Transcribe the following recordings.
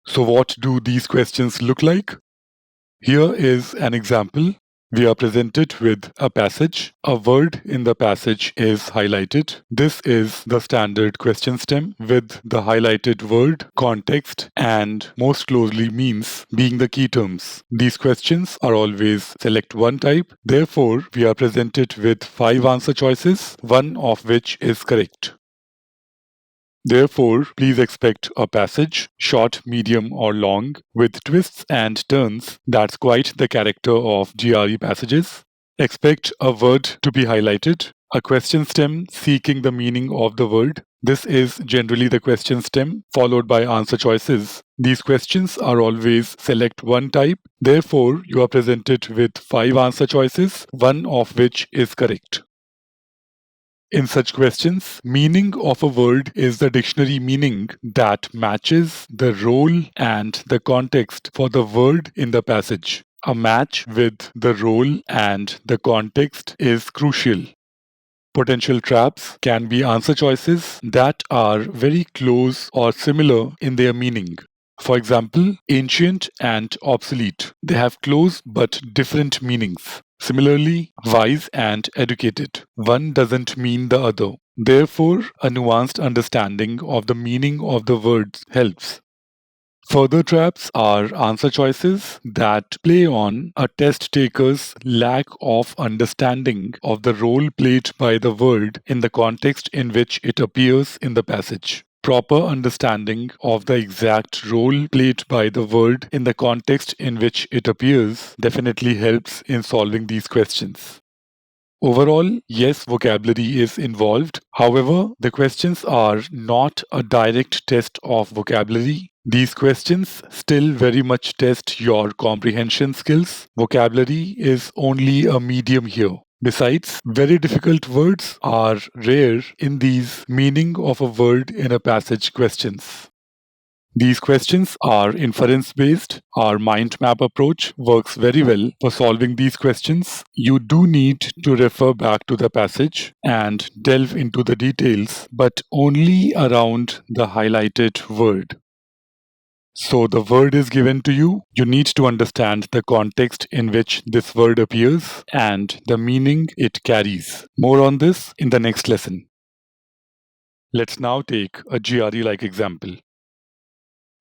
So what do these questions look like? Here is an example. We are presented with a passage. A word in the passage is highlighted. This is the standard question stem with the highlighted word, context, and most closely means being the key terms. These questions are always select one type. Therefore, we are presented with 5 answer choices, one of which is correct. Therefore, please expect a passage, short, medium, or long, with twists and turns. That's quite the character of GRE passages. Expect a word to be highlighted, a question stem seeking the meaning of the word. This is generally the question stem, followed by answer choices. These questions are always select one type. Therefore, you are presented with 5 answer choices, one of which is correct. In such questions, meaning of a word is the dictionary meaning that matches the role and the context for the word in the passage. A match with the role and the context is crucial. Potential traps can be answer choices that are very close or similar in their meaning. For example, ancient and obsolete. They have close but different meanings. Similarly, wise and educated. One doesn't mean the other. Therefore, a nuanced understanding of the meaning of the words helps. Further traps are answer choices that play on a test taker's lack of understanding of the role played by the word in the context in which it appears in the passage. Proper understanding of the exact role played by the word in the context in which it appears definitely helps in solving these questions. Overall, yes, vocabulary is involved. However, the questions are not a direct test of vocabulary. These questions still very much test your comprehension skills. Vocabulary is only a medium here. Besides, very difficult words are rare in these meaning of a word in a passage questions. These questions are inference-based. Our mind map approach works very well for solving these questions. You do need to refer back to the passage and delve into the details, but only around the highlighted word. So the word is given to you. You need to understand the context in which this word appears and the meaning it carries. More on this in the next lesson. Let's now take a GRE-like example.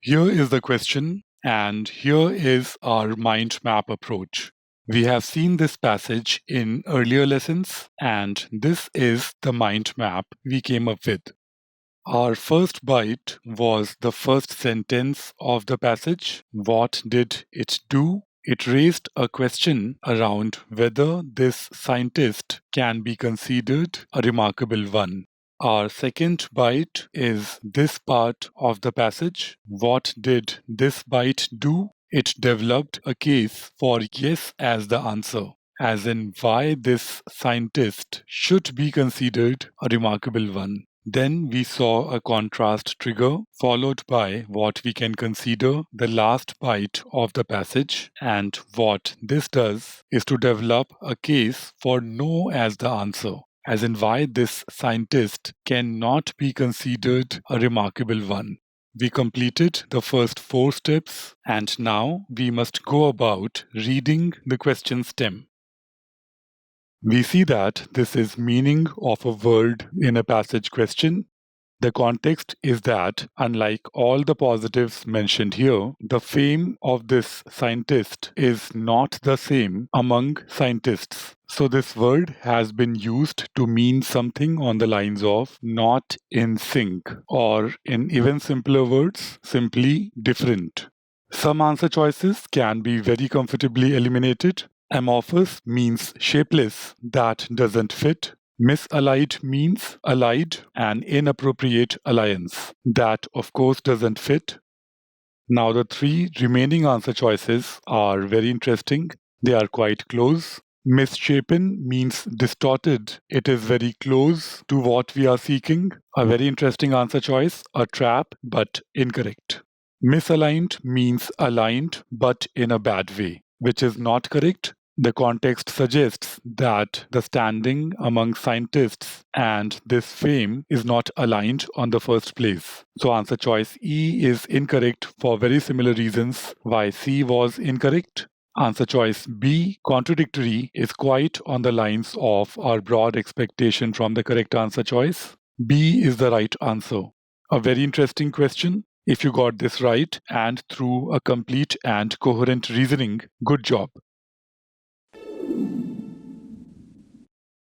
Here is the question, and here is our mind map approach. We have seen this passage in earlier lessons, and this is the mind map we came up with. Our first bite was the first sentence of the passage. What did it do? It raised a question around whether this scientist can be considered a remarkable one. Our second bite is this part of the passage. What did this bite do? It developed a case for yes as the answer, as in why this scientist should be considered a remarkable one. Then we saw a contrast trigger, followed by what we can consider the last bite of the passage. And what this does is to develop a case for no as the answer, as in why this scientist cannot be considered a remarkable one. We completed the first 4 steps, and now we must go about reading the question stem. We see that this is meaning of a word in a passage question. The context is that, unlike all the positives mentioned here, the fame of this scientist is not the same among scientists. So this word has been used to mean something on the lines of not in sync, or in even simpler words, simply different. Some answer choices can be very comfortably eliminated. Amorphous means shapeless, that doesn't fit. Misallied means allied, an inappropriate alliance. That, of course, doesn't fit. Now, the 3 remaining answer choices are very interesting. They are quite close. Misshapen means distorted. It is very close to what we are seeking. A very interesting answer choice, a trap, but incorrect. Misaligned means aligned, but in a bad way, which is not correct. The context suggests that the standing among scientists and this fame is not aligned on the first place. So answer choice E is incorrect for very similar reasons why C was incorrect. Answer choice B, contradictory, is quite on the lines of our broad expectation from the correct answer choice. B is the right answer. A very interesting question. If you got this right and through a complete and coherent reasoning, good job.